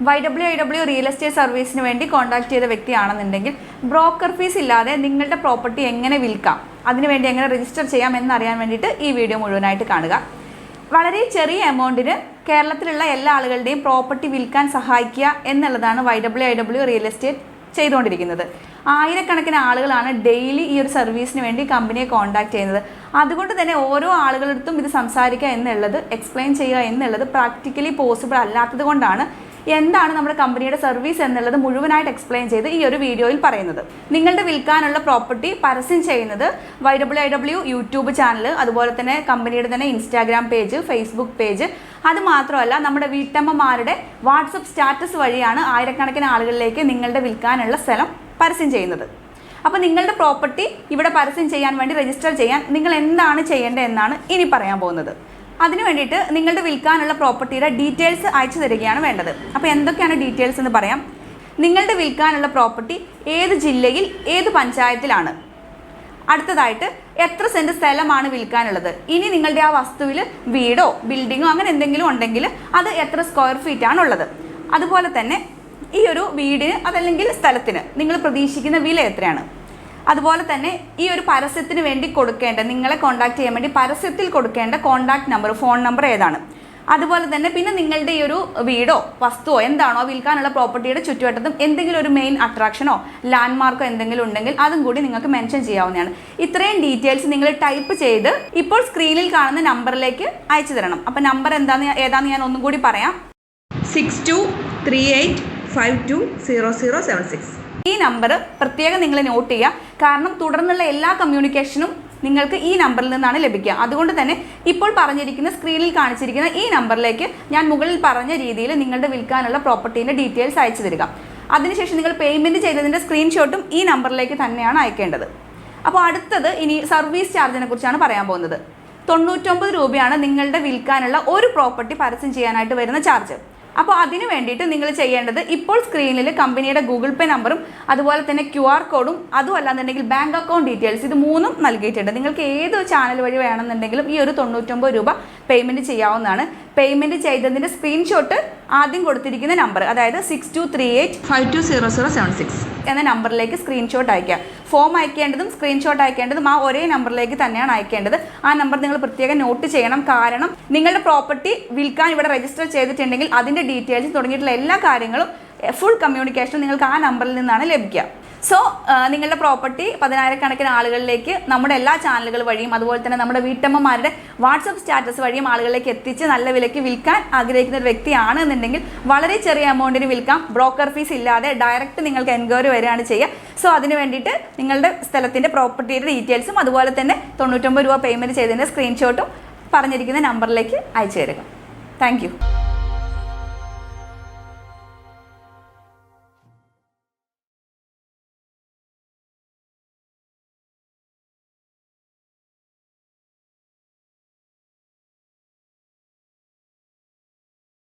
YWIW real estate സർവീസിന് വേണ്ടി contact ചെയ്ത വ്യക്തിയാണെന്നുണ്ടെങ്കിൽ ബ്രോക്കർ ഫീസ് ഇല്ലാതെ നിങ്ങളുടെ പ്രോപ്പർട്ടി എങ്ങനെ വിൽക്കാം, അതിനുവേണ്ടി എങ്ങനെ രജിസ്റ്റർ ചെയ്യാം എന്നറിയാൻ വേണ്ടിയിട്ട് ഈ വീഡിയോ മുഴുവനായിട്ട് കാണുക. വളരെ ചെറിയ എമൗണ്ടിന് കേരളത്തിലുള്ള എല്ലാ ആളുകളുടെയും പ്രോപ്പർട്ടി വിൽക്കാൻ സഹായിക്കുക എന്നുള്ളതാണ് YWIW റിയൽ എസ്റ്റേറ്റ് ചെയ്തുകൊണ്ടിരിക്കുന്നത്. ആയിരക്കണക്കിന് ആളുകളാണ് ഡെയിലി ഈ ഒരു സർവീസിന് വേണ്ടി കമ്പനിയെ കോൺടാക്ട് ചെയ്യുന്നത്. അതുകൊണ്ട് തന്നെ ഓരോ ആളുകളടുത്തും ഇത് സംസാരിക്കുക എന്നുള്ളത്, എക്സ്പ്ലെയിൻ ചെയ്യുക എന്നുള്ളത് പ്രാക്ടിക്കലി പോസിബിൾ അല്ലാത്തത് കൊണ്ടാണ് എന്താണ് നമ്മുടെ കമ്പനിയുടെ സർവീസ് എന്നുള്ളത് മുഴുവനായിട്ട് എക്സ്പ്ലെയിൻ ചെയ്ത് ഈ ഒരു വീഡിയോയിൽ പറയുന്നത്. നിങ്ങളുടെ വിൽക്കാനുള്ള പ്രോപ്പർട്ടി പരസ്യം ചെയ്യുന്നത് YWIW യൂട്യൂബ് ചാനൽ, അതുപോലെ തന്നെ കമ്പനിയുടെ തന്നെ ഇൻസ്റ്റാഗ്രാം പേജ്, ഫേസ്ബുക്ക് പേജ്, അത് മാത്രമല്ല നമ്മുടെ വീട്ടമ്മമാരുടെ വാട്സപ്പ് സ്റ്റാറ്റസ് വഴിയാണ് ആയിരക്കണക്കിന് ആളുകളിലേക്ക് നിങ്ങളുടെ വിൽക്കാനുള്ള സ്ഥലം പരസ്യം ചെയ്യുന്നത്. അപ്പോൾ നിങ്ങളുടെ പ്രോപ്പർട്ടി ഇവിടെ പരസ്യം ചെയ്യാൻ വേണ്ടി രജിസ്റ്റർ ചെയ്യാൻ നിങ്ങൾ എന്താണ് ചെയ്യേണ്ടത് എന്നാണ് ഇനി പറയാൻ പോകുന്നത്. അതിനു വേണ്ടിയിട്ട് നിങ്ങളുടെ വിൽക്കാനുള്ള പ്രോപ്പർട്ടിയുടെ ഡീറ്റെയിൽസ് അയച്ചു തരികയാണ് വേണ്ടത്. അപ്പോൾ എന്തൊക്കെയാണ് ഡീറ്റെയിൽസ് എന്ന് പറയാം. നിങ്ങളുടെ വിൽക്കാനുള്ള പ്രോപ്പർട്ടി ഏത് ജില്ലയിൽ, ഏത് പഞ്ചായത്തിലാണ്, അടുത്തതായിട്ട് എത്ര സെൻറ്റ് സ്ഥലമാണ് വിൽക്കാനുള്ളത്, ഇനി നിങ്ങളുടെ ആ വസ്തുവിൽ വീടോ ബിൽഡിങ്ങോ അങ്ങനെ എന്തെങ്കിലും ഉണ്ടെങ്കിൽ അത് എത്ര സ്ക്വയർ ഫീറ്റ് ആണുള്ളത്, അതുപോലെ തന്നെ ഈ ഒരു വീടിന് അതല്ലെങ്കിൽ സ്ഥലത്തിന് നിങ്ങൾ പ്രതീക്ഷിക്കുന്ന വില എത്രയാണ്, അതുപോലെ തന്നെ ഈ ഒരു പരസ്യത്തിന് വേണ്ടി കൊടുക്കേണ്ട, നിങ്ങളെ കോൺടാക്ട് ചെയ്യാൻ വേണ്ടി പരസ്യത്തിൽ കൊടുക്കേണ്ട കോൺടാക്ട് നമ്പർ, ഫോൺ നമ്പർ ഏതാണ്, അതുപോലെ തന്നെ പിന്നെ നിങ്ങളുടെ ഈ ഒരു വീടോ വസ്തുവോ എന്താണോ വിൽക്കാനുള്ള പ്രോപ്പർട്ടിയുടെ ചുറ്റുവട്ടത്തും എന്തെങ്കിലും ഒരു മെയിൻ അട്രാക്ഷനോ ലാൻഡ്മാർക്കോ എന്തെങ്കിലും ഉണ്ടെങ്കിൽ അതും കൂടി നിങ്ങൾക്ക് മെൻഷൻ ചെയ്യാവുന്നതാണ്. ഇത്രയും ഡീറ്റെയിൽസ് നിങ്ങൾ ടൈപ്പ് ചെയ്ത് ഇപ്പോൾ സ്ക്രീനിൽ കാണുന്ന നമ്പറിലേക്ക് അയച്ചു തരണം. അപ്പോൾ നമ്പർ ഏതാണെന്ന് ഞാൻ ഒന്നും കൂടി പറയാം. 6238520076. ഈ നമ്പർ പ്രത്യേകം നിങ്ങൾ നോട്ട് ചെയ്യുക. കാരണം തുടർന്നുള്ള എല്ലാ കമ്മ്യൂണിക്കേഷനും നിങ്ങൾക്ക് ഈ നമ്പറിൽ നിന്നാണ് ലഭിക്കുക. അതുകൊണ്ട് തന്നെ ഇപ്പോൾ പറഞ്ഞിരിക്കുന്ന സ്ക്രീനിൽ കാണിച്ചിരിക്കുന്ന ഈ നമ്പറിലേക്ക് ഞാൻ മുകളിൽ പറഞ്ഞ രീതിയിൽ നിങ്ങളുടെ വിൽക്കാനുള്ള പ്രോപ്പർട്ടീൻ്റെ ഡീറ്റെയിൽസ് അയച്ചു തരിക. അതിനുശേഷം നിങ്ങൾ പേയ്മെൻറ്റ് ചെയ്തതിൻ്റെ സ്ക്രീൻഷോട്ടും ഈ നമ്പറിലേക്ക് തന്നെയാണ് അയക്കേണ്ടത്. അപ്പോൾ അടുത്തത് ഇനി സർവീസ് ചാർജിനെ കുറിച്ചാണ് പറയാൻ പോകുന്നത്. 99 രൂപയാണ് നിങ്ങളുടെ വിൽക്കാനുള്ള ഒരു പ്രോപ്പർട്ടി പരസ്യം ചെയ്യാനായിട്ട് വരുന്ന ചാർജ്. അപ്പോൾ അതിന് വേണ്ടിയിട്ട് നിങ്ങൾ ചെയ്യേണ്ടത് ഇപ്പോൾ സ്ക്രീനിൽ കമ്പനിയുടെ ഗൂഗിൾ പേ നമ്പറും അതുപോലെ തന്നെ QR കോഡും അതും അല്ലാന്നുണ്ടെങ്കിൽ ബാങ്ക് അക്കൗണ്ട് ഡീറ്റെയിൽസ് ഇത് മൂന്നും നൽകിയിട്ടുണ്ട്. നിങ്ങൾക്ക് ഏത് ചാനൽ വഴി വേണമെന്നുണ്ടെങ്കിലും ഈ ഒരു 99 രൂപ പേയ്മെൻറ്റ് ചെയ്യാവുന്നതാണ്. പേയ്മെൻറ്റ് ചെയ്തതിൻ്റെ സ്ക്രീൻഷോട്ട് ആദ്യം കൊടുത്തിരിക്കുന്ന നമ്പർ, അതായത് 6238520076 എന്ന നമ്പറിലേക്ക് സ്ക്രീൻഷോട്ട് അയക്കുക. ഫോം അയക്കേണ്ടതും സ്ക്രീൻഷോട്ട് അയക്കേണ്ടതും ആ ഒരേ നമ്പറിലേക്ക് തന്നെയാണ് അയക്കേണ്ടത്. ആ നമ്പർ നിങ്ങൾ പ്രത്യേകം നോട്ട് ചെയ്യണം. കാരണം നിങ്ങളുടെ പ്രോപ്പർട്ടി വിൽക്കാൻ ഇവിടെ രജിസ്റ്റർ ചെയ്തിട്ടുണ്ടെങ്കിൽ അതിൻ്റെ ഡീറ്റെയിൽസ് തുടങ്ങിയിട്ടുള്ള എല്ലാ കാര്യങ്ങളും ഫുൾ കമ്മ്യൂണിക്കേഷൻ നിങ്ങൾക്ക് ആ നമ്പറിൽ നിന്നാണ് ലഭിക്കുക. സോ നിങ്ങളുടെ പ്രോപ്പർട്ടി 10,000-കണക്കിന് ആളുകളിലേക്ക് നമ്മുടെ എല്ലാ ചാനലുകൾ വഴിയും അതുപോലെ തന്നെ നമ്മുടെ വീട്ടമ്മമാരുടെ വാട്സപ്പ് സ്റ്റാറ്റസ് വഴിയും ആളുകളിലേക്ക് എത്തിച്ച് നല്ല വിലയ്ക്ക് വിൽക്കാൻ ആഗ്രഹിക്കുന്ന ഒരു വ്യക്തിയാണ് എന്നുണ്ടെങ്കിൽ വളരെ ചെറിയ എമൗണ്ടിന് വിൽക്കാം. ബ്രോക്കർ ഫീസ് ഇല്ലാതെ ഡയറക്റ്റ് നിങ്ങൾക്ക് എൻക്വയറി വരികയാണ് ചെയ്യുക. സോ അതിന് വേണ്ടിയിട്ട് നിങ്ങളുടെ സ്ഥലത്തിൻ്റെ പ്രോപ്പർട്ടിയുടെ ഡീറ്റെയിൽസും അതുപോലെ തന്നെ 99 രൂപ പേയ്മെൻറ്റ് ചെയ്തതിൻ്റെ സ്ക്രീൻഷോട്ടും പറഞ്ഞിരിക്കുന്ന നമ്പറിലേക്ക് അയച്ചു തരിക. Thank you.